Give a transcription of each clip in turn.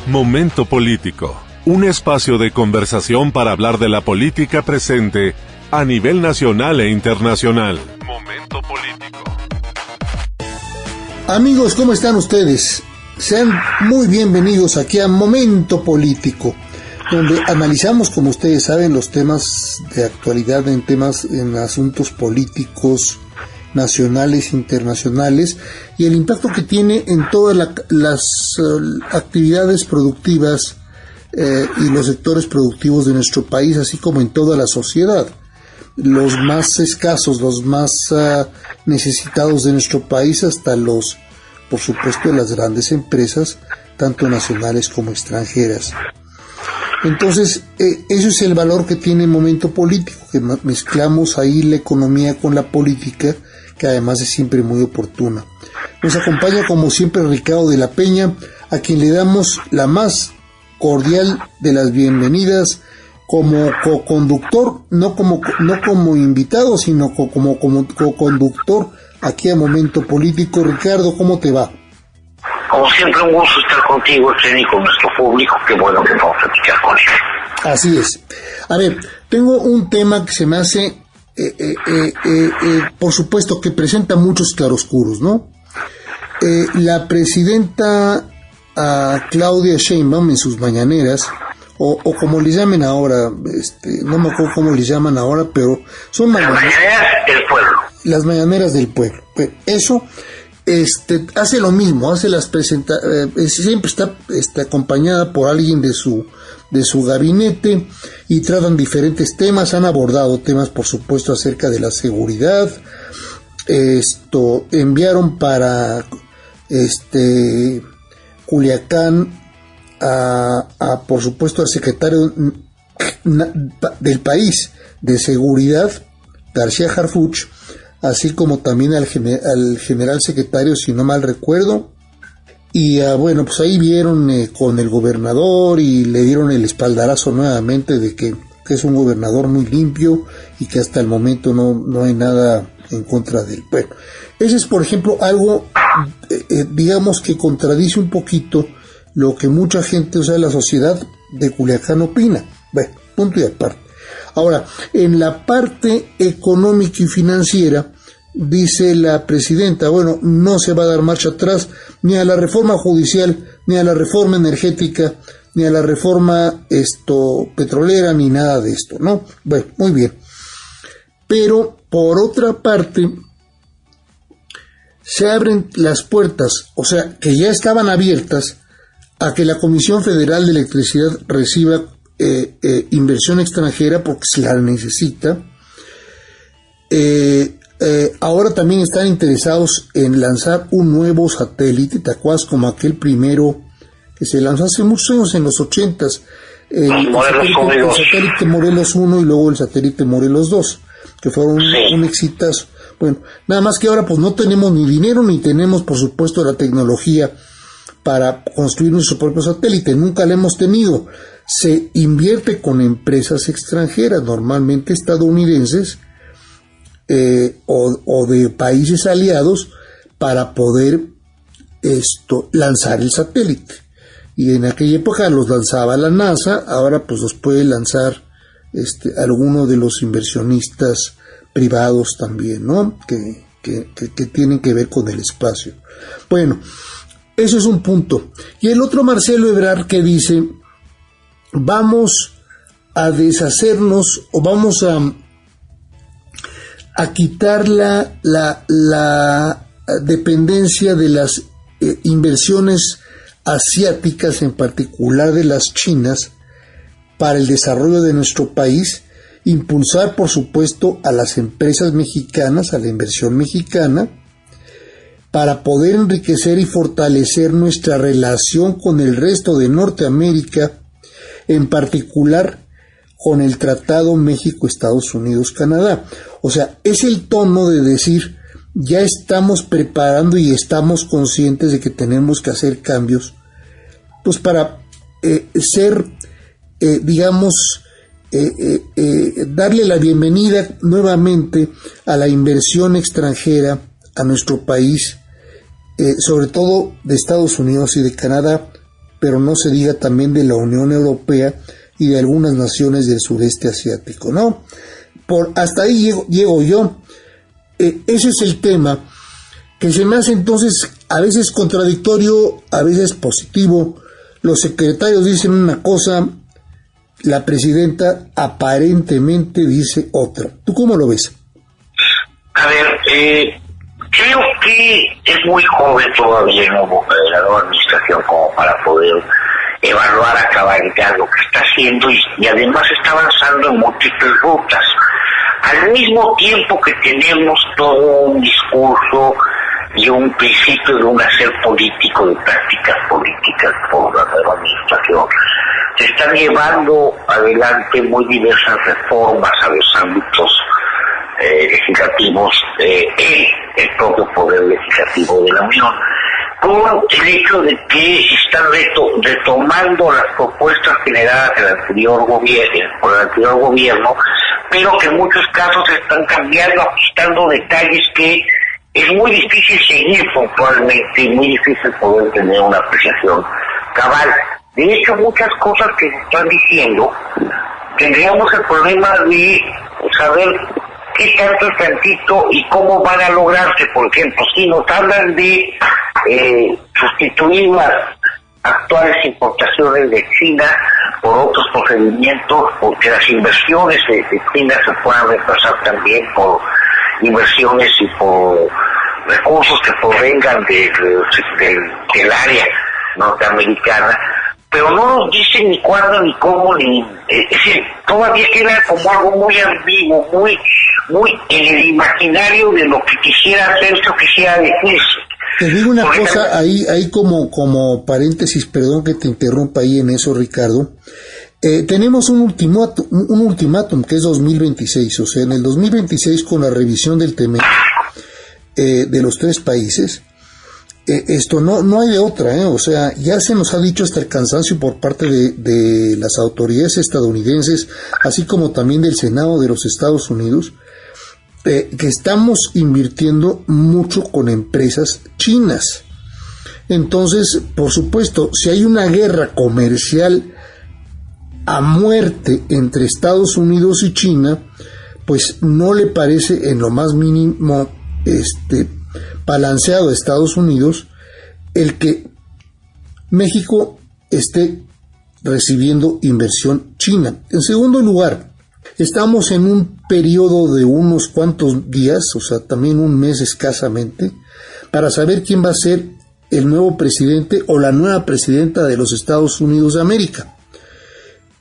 Momento Político, un espacio de conversación para hablar de la política presente a nivel nacional e internacional. Momento Político. Amigos, ¿cómo están ustedes? Sean muy bienvenidos aquí a Momento Político, donde analizamos, como ustedes saben, los temas de actualidad en asuntos políticos nacionales, internacionales, y el impacto que tiene en todas las actividades productivas y los sectores productivos de nuestro país, así como en toda la sociedad. Los más escasos, los más necesitados de nuestro país, hasta por supuesto, las grandes empresas, tanto nacionales como extranjeras. Entonces, eso es el valor que tiene Momento Político, que mezclamos ahí la economía con la política, que además es siempre muy oportuna. Nos acompaña como siempre Ricardo de la Peña, a quien le damos la más cordial de las bienvenidas como co-conductor, no como invitado, sino como co-conductor aquí a Momento Político. Ricardo, ¿cómo te va? Como siempre, un gusto estar contigo, Efren, y con nuestro público. Qué bueno que vamos a platicar con él. Así es. A ver, tengo un tema que se me hace, por supuesto, que presenta muchos claroscuros, ¿no? La presidenta Claudia Sheinbaum en sus mañaneras, o como le llamen ahora, no me acuerdo cómo le llaman ahora, pero son mañaneras del pueblo. Las mañaneras del pueblo. Eso hace lo mismo, hace siempre está acompañada por alguien de su gabinete y tratan diferentes temas. Han abordado temas, por supuesto, acerca de la seguridad. Enviaron para Culiacán por supuesto, al secretario del país de seguridad, García Harfuch, así como también al general secretario, si no mal recuerdo, y bueno, pues ahí vieron con el gobernador y le dieron el espaldarazo nuevamente de que es un gobernador muy limpio y que hasta el momento no hay nada en contra de él. Bueno, ese es, por ejemplo, algo, digamos, que contradice un poquito lo que mucha gente, o sea, la sociedad de Culiacán opina. Bueno, punto y aparte. Ahora, en la parte económica y financiera, dice la presidenta, bueno, no se va a dar marcha atrás ni a la reforma judicial, ni a la reforma energética, ni a la reforma petrolera, ni nada de esto, ¿no? Bueno, muy bien. Pero, por otra parte, se abren las puertas, o sea, que ya estaban abiertas, a que la Comisión Federal de Electricidad reciba inversión extranjera porque se la necesita. Ahora también están interesados en lanzar un nuevo satélite, ¿te acuerdas? Como aquel primero que se lanzó hace muchos años, en los 80s, el satélite Morelos 1 y luego el satélite Morelos 2, que fueron un exitazo. Bueno, nada más que ahora pues no tenemos ni dinero ni tenemos, por supuesto, la tecnología para construir nuestro propio satélite. Nunca lo hemos tenido. Se invierte con empresas extranjeras, normalmente estadounidenses, o de países aliados, para poder lanzar el satélite. Y en aquella época los lanzaba la NASA, ahora pues los puede lanzar alguno de los inversionistas privados también, ¿no? Que tienen que ver con el espacio. Bueno, eso es un punto. Y el otro, Marcelo Ebrard, que dice, vamos a deshacernos o vamos a quitar la dependencia de las inversiones asiáticas, en particular de las chinas, para el desarrollo de nuestro país, impulsar, por supuesto, a las empresas mexicanas, a la inversión mexicana, para poder enriquecer y fortalecer nuestra relación con el resto de Norteamérica, en particular con el Tratado México-Estados Unidos-Canadá. O sea, es el tono de decir, ya estamos preparando y estamos conscientes de que tenemos que hacer cambios, pues para ser, darle la bienvenida nuevamente a la inversión extranjera a nuestro país, sobre todo de Estados Unidos y de Canadá, pero no se diga también de la Unión Europea y de algunas naciones del sureste asiático, ¿no? Hasta ahí llego yo. Ese es el tema, que se me hace entonces a veces contradictorio, a veces positivo. Los secretarios dicen una cosa, la presidenta aparentemente dice otra. ¿Tú cómo lo ves? A ver, creo que es muy joven todavía la nueva administración como para poder evaluar a cabalidad lo que está haciendo y además está avanzando en múltiples rutas. Al mismo tiempo que tenemos todo un discurso y un principio de un hacer político, de prácticas políticas por la nueva administración, se están llevando adelante muy diversas reformas a los ámbitos legislativos en el propio poder legislativo de la Unión, con el hecho de que están retomando las propuestas generadas por el anterior gobierno, pero que en muchos casos están cambiando, ajustando detalles que es muy difícil seguir puntualmente y muy difícil poder tener una apreciación cabal. De hecho, muchas cosas que se están diciendo, tendríamos el problema de saber qué tanto es tantito y cómo van a lograrse. Por ejemplo, si nos hablan de sustituir las actuales importaciones de China por otros procedimientos, porque las inversiones de China se puedan reemplazar también por inversiones y por recursos que provengan del área norteamericana, pero no nos dicen ni cuándo, ni cómo, es decir, todavía queda como algo muy ambiguo, muy en el imaginario de lo que quisiera hacerse o quisiera decirse. Te digo una cosa, ahí como paréntesis, perdón que te interrumpa ahí en eso, Ricardo. Tenemos un ultimátum que es 2026, o sea, en el 2026 con la revisión del TEMEC de los tres países, esto no hay de otra, o sea, ya se nos ha dicho hasta el cansancio por parte de las autoridades estadounidenses, así como también del Senado de los Estados Unidos, que estamos invirtiendo mucho con empresas chinas. Entonces, por supuesto, si hay una guerra comercial a muerte entre Estados Unidos y China, pues no le parece en lo más mínimo balanceado a Estados Unidos el que México esté recibiendo inversión china. En segundo lugar, estamos en un periodo de unos cuantos días, o sea, también un mes escasamente, para saber quién va a ser el nuevo presidente o la nueva presidenta de los Estados Unidos de América.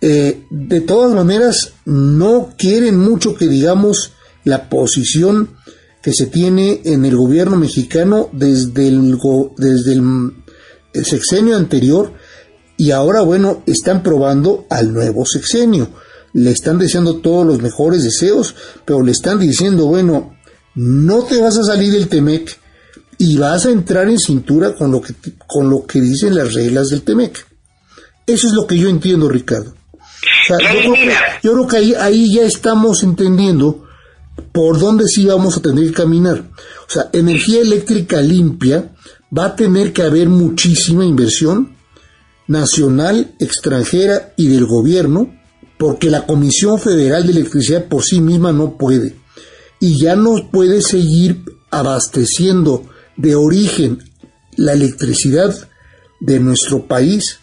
De todas maneras, no quieren mucho que digamos la posición que se tiene en el gobierno mexicano desde el sexenio anterior, y ahora, bueno, están probando al nuevo sexenio. Le están deseando todos los mejores deseos, pero le están diciendo, bueno, no te vas a salir del TEMEC y vas a entrar en cintura con lo que dicen las reglas del TEMEC. Eso es lo que yo entiendo, Ricardo. O sea, yo creo que ahí ya estamos entendiendo por dónde sí vamos a tener que caminar. O sea, energía eléctrica limpia, va a tener que haber muchísima inversión nacional, extranjera y del gobierno, porque la Comisión Federal de Electricidad por sí misma no puede. Y ya no puede seguir abasteciendo de origen la electricidad de nuestro país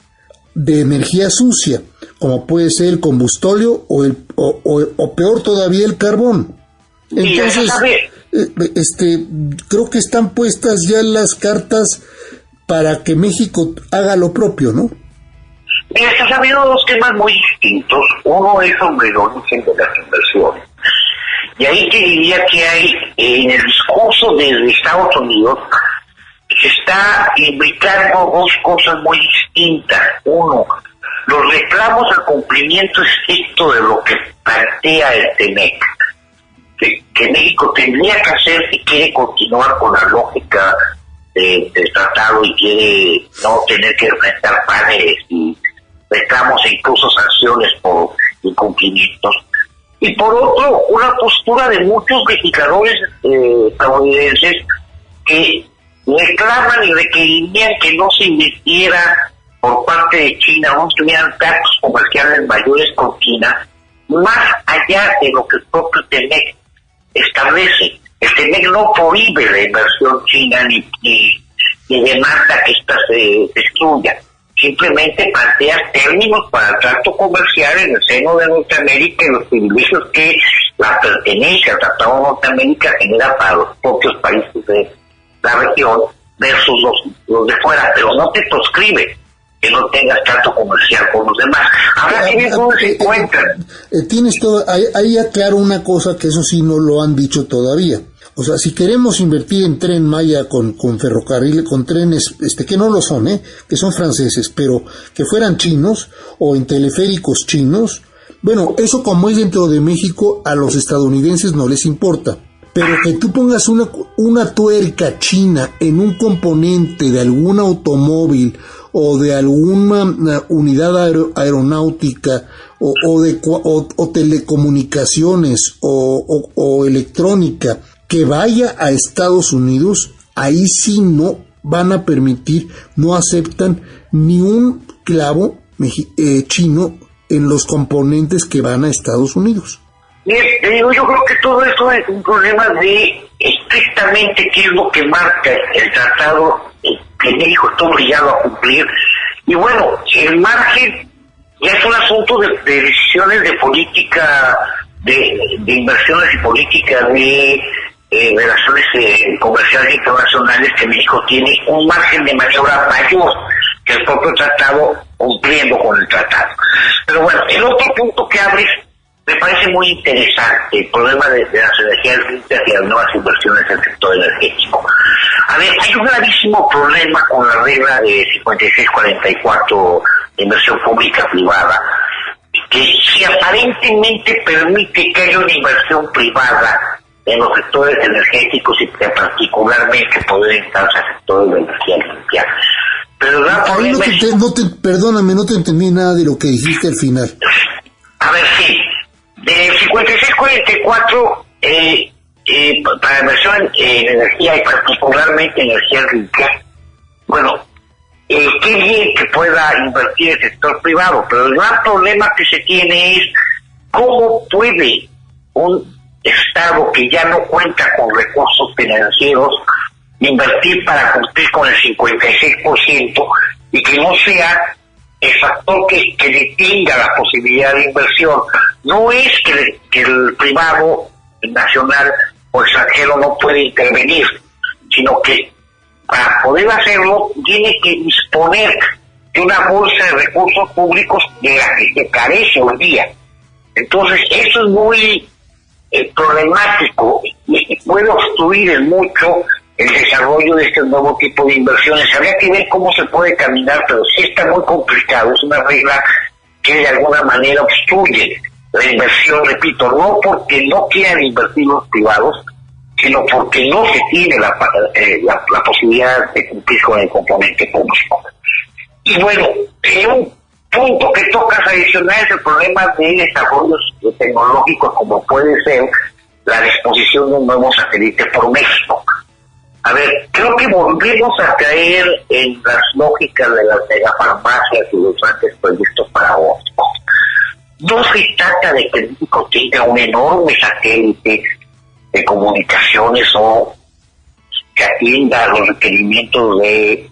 de energía sucia, como puede ser el combustóleo o peor todavía el carbón. Entonces, creo que están puestas ya las cartas para que México haga lo propio, ¿no? Mira, se han habido dos temas muy distintos. Uno es sobre el origen de las inversiones. Y ahí te diría que hay, en el discurso de Estados Unidos, se está imbricando dos cosas muy distintas. Uno, los reclamos al cumplimiento estricto de lo que plantea el TEMEC, que México tendría que hacer si quiere continuar con la lógica del tratado y quiere no tener que enfrentar paneles y reclamos e incluso sanciones por incumplimientos. Y por otro, una postura de muchos legisladores estadounidenses que reclaman y requerirían que no se invirtiera por parte de China, no tuvieran tratos comerciales mayores con China, más allá de lo que el propio TEMEC establece. El TEMEC no prohíbe la inversión china ni demanda que ésta se destruya. Simplemente plantea términos para el trato comercial en el seno de Norteamérica y los privilegios que la pertenencia al Tratado de Norteamérica genera para los propios países de la región versus los de fuera, pero no te proscribe que no tengas trato comercial con los demás. Ahora tienes cómo se encuentran. Tienes todo, ahí aclaro una cosa que eso sí no lo han dicho todavía. O sea, si queremos invertir en Tren Maya con ferrocarril, con trenes, que no lo son, que son franceses, pero que fueran chinos, o en teleféricos chinos, bueno, eso como es dentro de México, a los estadounidenses no les importa. Pero que tú pongas una tuerca china en un componente de algún automóvil o de alguna unidad aeronáutica o telecomunicaciones o electrónica que vaya a Estados Unidos, ahí sí no van a permitir, no aceptan ni un clavo chino en los componentes que van a Estados Unidos. Te digo, yo creo que todo esto es un problema de estrictamente qué es lo que marca el tratado que México está obligado a cumplir. Y bueno, el margen ya es un asunto de decisiones de política, de inversiones y política de relaciones comerciales internacionales, que México tiene un margen de maniobra mayor que el propio tratado, cumpliendo con el tratado. Pero bueno, el otro punto que abres me parece muy interesante, el problema de las energías limpias y las nuevas inversiones en el sector energético. A ver, hay un gravísimo problema con la regla de 5644 de inversión pública-privada, que si aparentemente permite que haya una inversión privada en los sectores energéticos y particularmente poder entrarse al sector de la energía limpia. Pero ahí perdóname, no te entendí nada de lo que dijiste al final. A ver, sí. De 5644 para inversión en energía y particularmente energía limpia, bueno, qué bien que pueda invertir el sector privado, pero el gran problema que se tiene es cómo puede un Estado que ya no cuenta con recursos financieros invertir para cumplir con el 56% y que no sea el factor que detenga la posibilidad de inversión. No es que el privado nacional o extranjero no puede intervenir, sino que para poder hacerlo tiene que disponer de una bolsa de recursos públicos de la que se carece hoy día. Entonces eso es muy problemático y puede obstruir en mucho el desarrollo de este nuevo tipo de inversiones. Habría que ver cómo se puede caminar, pero sí está muy complicado. Es una regla que de alguna manera obstruye la inversión, repito, no porque no quieran invertir los privados, sino porque no se tiene la posibilidad de cumplir con el componente público. Y bueno, un punto que tocas adicional es el problema de desarrollos tecnológicos, como puede ser la disposición de un nuevo satélite por México. A ver, creo que volvemos a caer en las lógicas de las megafarmacias y los grandes proyectos paraópticos. No se trata de que México tenga un enorme satélite de comunicaciones o que atienda los requerimientos de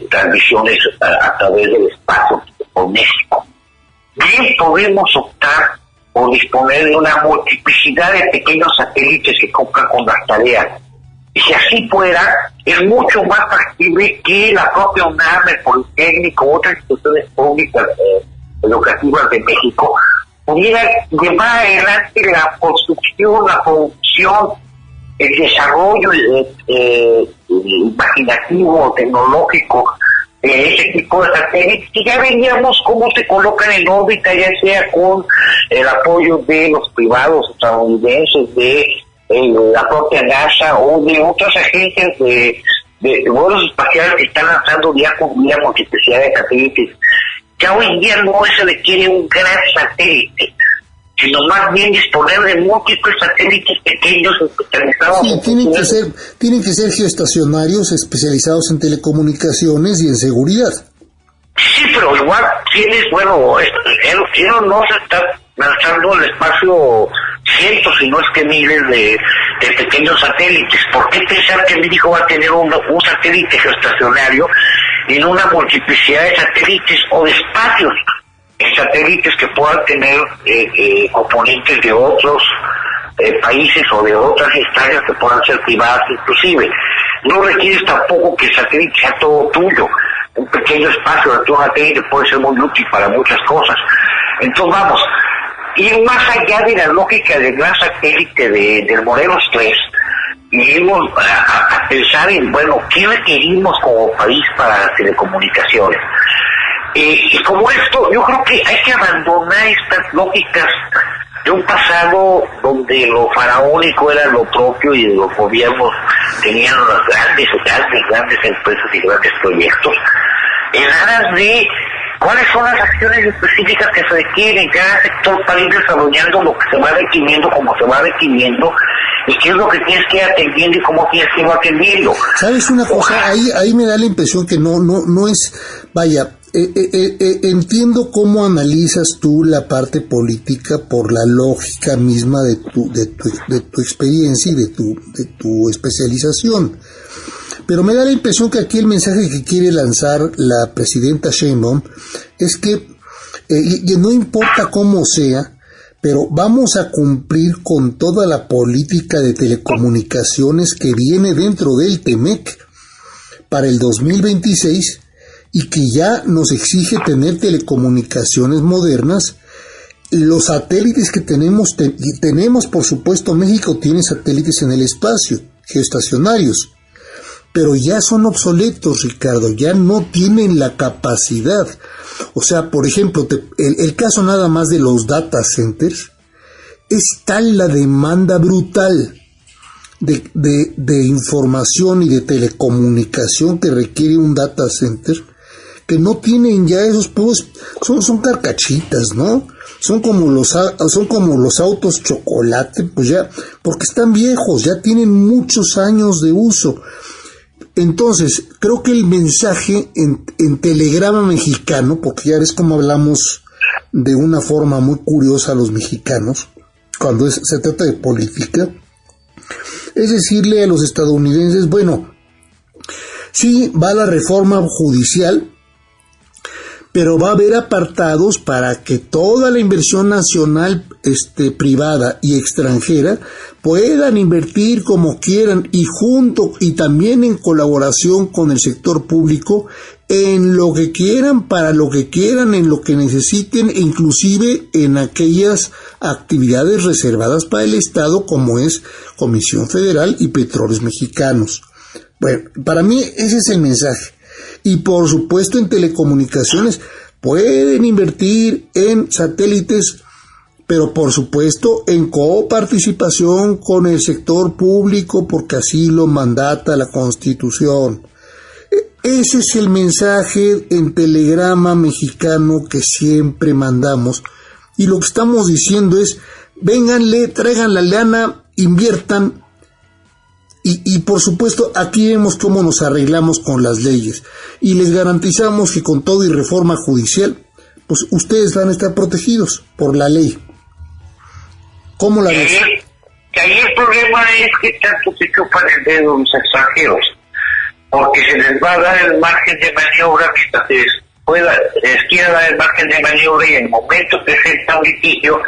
transmisiones a través del espacio por México. Bien podemos optar por disponer de una multiplicidad de pequeños satélites que cumplan con las tareas. Y si así fuera, es mucho más factible que la propia UNAM, el Politécnico, otras instituciones públicas educativas de México pudiera llevar adelante la construcción, la producción, el desarrollo imaginativo, tecnológico de ese tipo de satélites, y ya veríamos cómo se colocan en órbita, ya sea con el apoyo de los privados estadounidenses, de la propia NASA o de otras agencias de vuelos espaciales que están lanzando día con día multiplicidad de satélites. Ya hoy en día no se requiere un gran satélite, sino más bien disponer de múltiples satélites pequeños especializados. Sí, tienen que ser geoestacionarios especializados en telecomunicaciones y en seguridad. Sí, pero igual tienes, bueno, él no se está lanzando al espacio cientos, si no es que miles de pequeños satélites. ¿Por qué pensar que México va a tener un satélite geoestacionario en una multiplicidad de satélites o de espacios en satélites que puedan tener componentes de otros países o de otras instancias que puedan ser privadas inclusive? No requieres tampoco que el satélite sea todo tuyo. Un pequeño espacio de tu satélite puede ser muy útil para muchas cosas. Entonces vamos, ir más allá de la lógica del gran satélite del Morelos 3, y irnos a pensar en, bueno, ¿qué requerimos como país para las telecomunicaciones? Y como esto, yo creo que hay que abandonar estas lógicas de un pasado donde lo faraónico era lo propio y los gobiernos tenían las grandes empresas y grandes proyectos, en aras de cuáles son las acciones específicas que se requieren en cada sector para ir desarrollando lo que se va requiriendo, como se va requiriendo, y qué es lo que tienes que ir atendiendo y cómo tienes que ir atendiendo. ¿Sabes una cosa? Ahí me da la impresión que no es, vaya, entiendo cómo analizas tú la parte política por la lógica misma de tu experiencia y de tu especialización. Pero me da la impresión que aquí el mensaje que quiere lanzar la presidenta Sheinbaum es que y no importa cómo sea, pero vamos a cumplir con toda la política de telecomunicaciones que viene dentro del TEMEC para el 2026 y que ya nos exige tener telecomunicaciones modernas. Los satélites que tenemos, por supuesto, México tiene satélites en el espacio, geoestacionarios, pero ya son obsoletos, Ricardo, ya no tienen la capacidad. O sea, por ejemplo, el caso nada más de los data centers, es tal la demanda brutal de información y de telecomunicación que requiere un data center, que no tienen ya esos, pues, son carcachitas, ¿no? Son como los autos chocolate, pues ya, porque están viejos, ya tienen muchos años de uso. Entonces, creo que el mensaje en telegrama mexicano, porque ya ves cómo hablamos de una forma muy curiosa a los mexicanos, cuando se trata de política, es decirle a los estadounidenses, bueno, sí, va la reforma judicial, pero va a haber apartados para que toda la inversión nacional, privada y extranjera puedan invertir como quieran y también en colaboración con el sector público en lo que quieran, para lo que quieran, en lo que necesiten, e inclusive en aquellas actividades reservadas para el Estado como es Comisión Federal y Petróleos Mexicanos. Bueno, para mí ese es el mensaje. Y por supuesto en telecomunicaciones pueden invertir en satélites, pero por supuesto en coparticipación con el sector público, porque así lo mandata la Constitución. Ese es el mensaje en telegrama mexicano que siempre mandamos, y lo que estamos diciendo es, vénganle, traigan la lana, inviertan. Y por supuesto aquí vemos cómo nos arreglamos con las leyes y les garantizamos que con todo y reforma judicial, pues ustedes van a estar protegidos por la ley. ¿Cómo la ves? Ahí el problema es que tanto se chupan el dedo los extranjeros, porque se les va a dar el margen de maniobra mientras les quiera dar el margen de maniobra, y en el momento que se está un litigio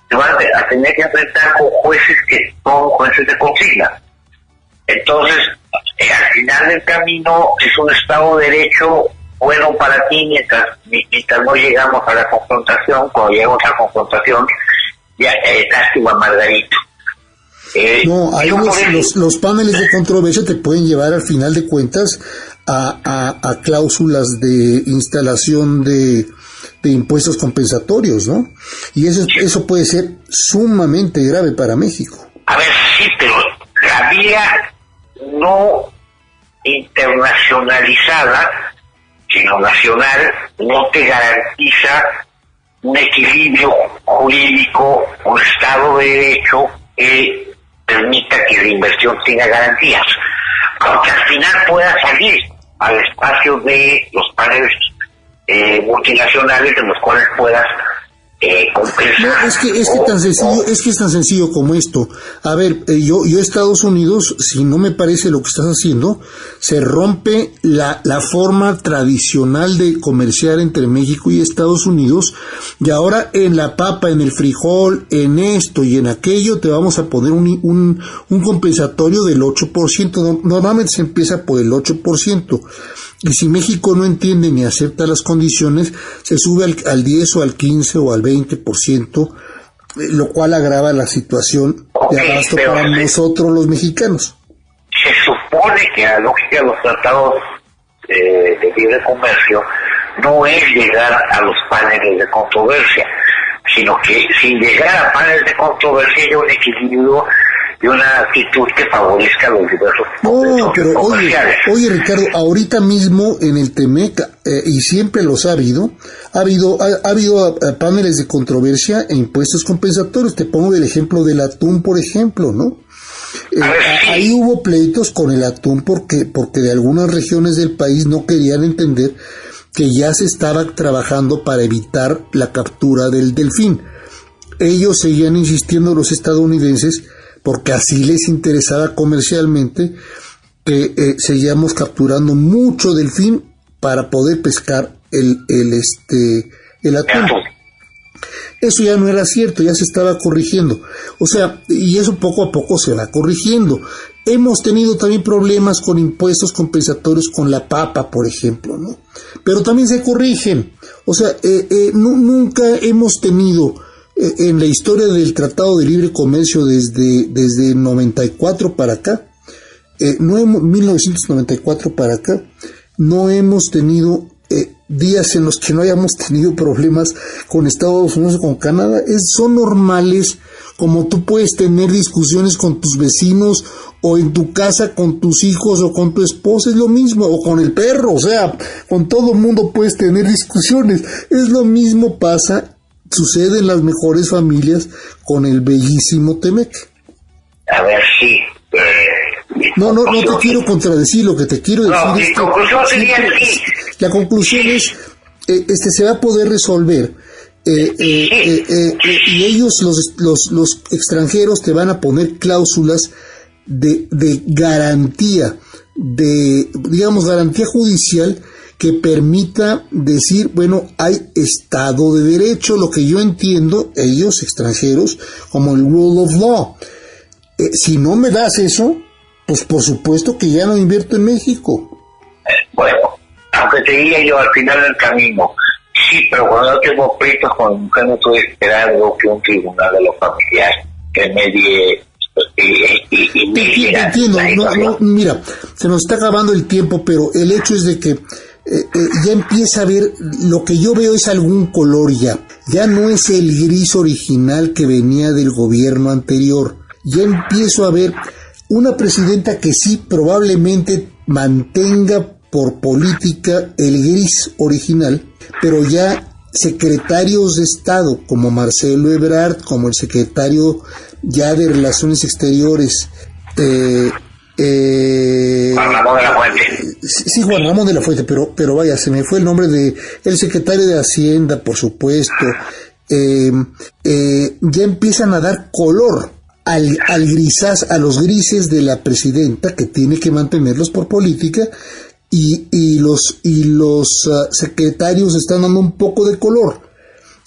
se van a tener que enfrentar con jueces que son jueces de consigna. Entonces, al final del camino es un Estado de Derecho bueno para ti mientras no llegamos a la confrontación. Cuando llegamos a la confrontación, ya lástima Margarito. No, ahí los paneles de controversia te pueden llevar al final de cuentas a cláusulas de instalación de impuestos compensatorios, ¿no? Y eso puede ser sumamente grave para México. A ver, sí, pero la vía no internacionalizada, sino nacional, no te garantiza un equilibrio jurídico, un Estado de Derecho que permita que la inversión tenga garantías, aunque al final pueda salir al espacio de los paneles multinacionales en los cuales puedas compensar. No, es que es tan sencillo como esto. A ver, yo Estados Unidos, si no me parece lo que estás haciendo, se rompe la forma tradicional de comerciar entre México y Estados Unidos, y ahora en la papa, en el frijol, en esto y en aquello te vamos a poner un compensatorio del 8%. Normalmente se empieza por el 8%. Y si México no entiende ni acepta las condiciones, se sube al 10 o al 15 o al 20%, lo cual agrava la situación de abasto para nosotros los mexicanos. Se supone que la lógica de los tratados de libre comercio no es llegar a los paneles de controversia, sino que sin llegar a paneles de controversia hay un equilibrio y una actitud que favorezca los diversos comerciales. Oye Ricardo, ahorita mismo en el TEMEC, y siempre los ha habido paneles de controversia e impuestos compensatorios. Te pongo el ejemplo del atún, por ejemplo, ¿no? Ahí hubo pleitos con el atún porque de algunas regiones del país no querían entender que ya se estaba trabajando para evitar la captura del delfín. Ellos seguían insistiendo, los estadounidenses, porque así les interesaba comercialmente, que seguíamos capturando mucho delfín para poder pescar el atún. Eso ya no era cierto, ya se estaba corrigiendo. O sea, y eso poco a poco se va corrigiendo. Hemos tenido también problemas con impuestos compensatorios con la papa, por ejemplo, ¿no? Pero también se corrigen. O sea, nunca hemos tenido en la historia del Tratado de Libre Comercio desde 94 para acá, 1994 para acá, no hemos tenido días en los que no hayamos tenido problemas con Estados Unidos o con Canadá. Son normales, como tú puedes tener discusiones con tus vecinos o en tu casa con tus hijos o con tu esposa, es lo mismo, o con el perro, o sea, con todo el mundo puedes tener discusiones, es lo mismo sucede en las mejores familias con el bellísimo TEMEC. A ver, sí. No te quiero contradecir, lo que te quiero decir es que la conclusión es, se va a poder resolver, y ellos, los extranjeros, te van a poner cláusulas de garantía, garantía judicial, que permita decir, bueno, hay Estado de Derecho, lo que yo entiendo, ellos, extranjeros, como el rule of law. Si no me das eso, pues por supuesto que ya no invierto en México. Bueno, aunque te diga yo al final del camino, sí, pero cuando yo tengo pleitos con mi mujer, no estoy esperando que un tribunal de los familiares que medie entiendo. Mira, se nos está acabando el tiempo, pero el hecho es de que ya empieza a ver, lo que yo veo es algún color ya no es el gris original que venía del gobierno anterior, ya empiezo a ver una presidenta que sí probablemente mantenga por política el gris original, pero ya secretarios de Estado como Marcelo Ebrard, como el secretario ya de Relaciones Exteriores, Juan Ramón de la Fuente. Sí, Juan Ramón de la Fuente, pero vaya, se me fue el nombre de el secretario de Hacienda, por supuesto. Ya empiezan a dar color al grisaz, a los grises de la presidenta, que tiene que mantenerlos por política, y los secretarios están dando un poco de color.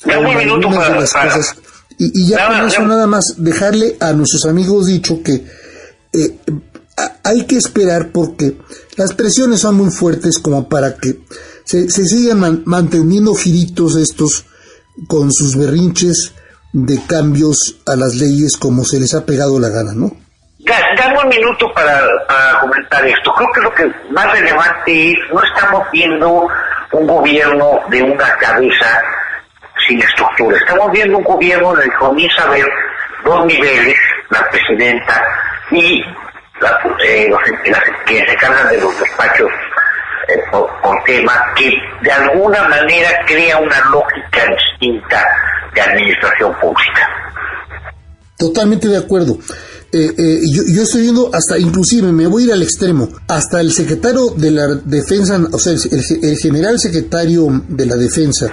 Un minuto para las cosas. Y ya con eso nada más dejarle a nuestros amigos dicho que hay que esperar, porque las presiones son muy fuertes como para que se sigan manteniendo giritos estos con sus berrinches de cambios a las leyes como se les ha pegado la gana, ¿no? Dame un minuto para comentar esto. Creo que lo que más relevante es, no estamos viendo un gobierno de una cabeza sin estructura. Estamos viendo un gobierno en el que comienza a haber dos niveles, la presidenta y las que se encargan de los despachos por tema, que de alguna manera crea una lógica distinta de administración pública. Totalmente de acuerdo. yo estoy viendo hasta, inclusive me voy a ir al extremo, hasta el secretario de la defensa, o sea, el general secretario de la defensa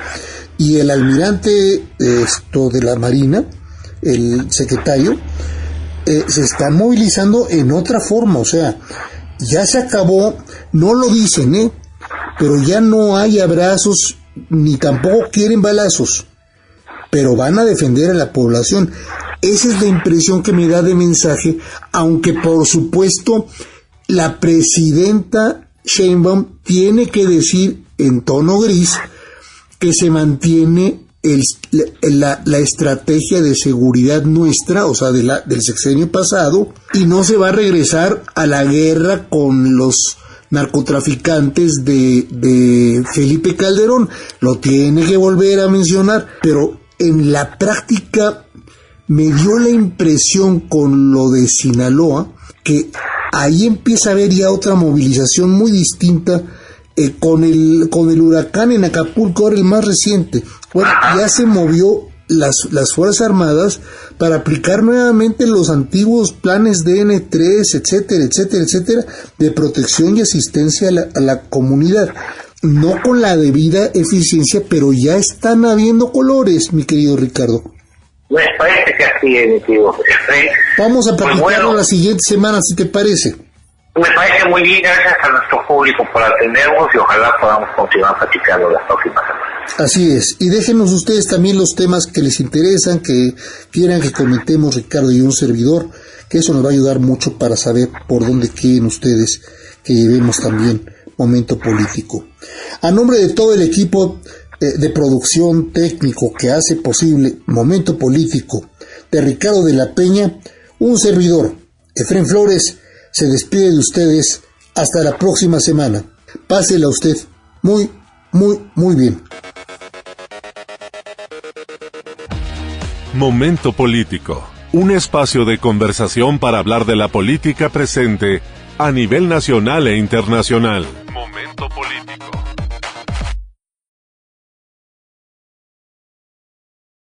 y el almirante de la marina, el secretario, se están movilizando en otra forma. O sea, ya se acabó, no lo dicen, pero ya no hay abrazos, ni tampoco quieren balazos, pero van a defender a la población. Esa es la impresión que me da de mensaje, aunque por supuesto la presidenta Sheinbaum tiene que decir en tono gris que se mantiene la estrategia de seguridad nuestra, o sea, del sexenio pasado, y no se va a regresar a la guerra con los narcotraficantes de Felipe Calderón. Lo tiene que volver a mencionar, pero en la práctica me dio la impresión con lo de Sinaloa que ahí empieza a haber ya otra movilización muy distinta. Con el huracán en Acapulco, ahora el más reciente, bueno, ya se movió las Fuerzas Armadas para aplicar nuevamente los antiguos planes DN3, etcétera, etcétera, etcétera, de protección y asistencia a la comunidad. No con la debida eficiencia, pero ya están habiendo colores, mi querido Ricardo. Me parece que así es, mi querido José. Vamos a platicarlo la siguiente semana, si te parece. Me parece muy bien, gracias a nuestro público por atendernos y ojalá podamos continuar platicando las próximas semanas. Así es, y déjenos ustedes también los temas que les interesan, que quieran que comentemos Ricardo y un servidor, que eso nos va a ayudar mucho para saber por dónde quieren ustedes que llevemos también Momento Político. A nombre de todo el equipo de producción técnico que hace posible Momento Político, de Ricardo de la Peña, un servidor, Efrén Flores, se despide de ustedes hasta la próxima semana. Pásela usted muy, muy, muy bien. Momento Político, un espacio de conversación para hablar de la política presente a nivel nacional e internacional. Momento Político.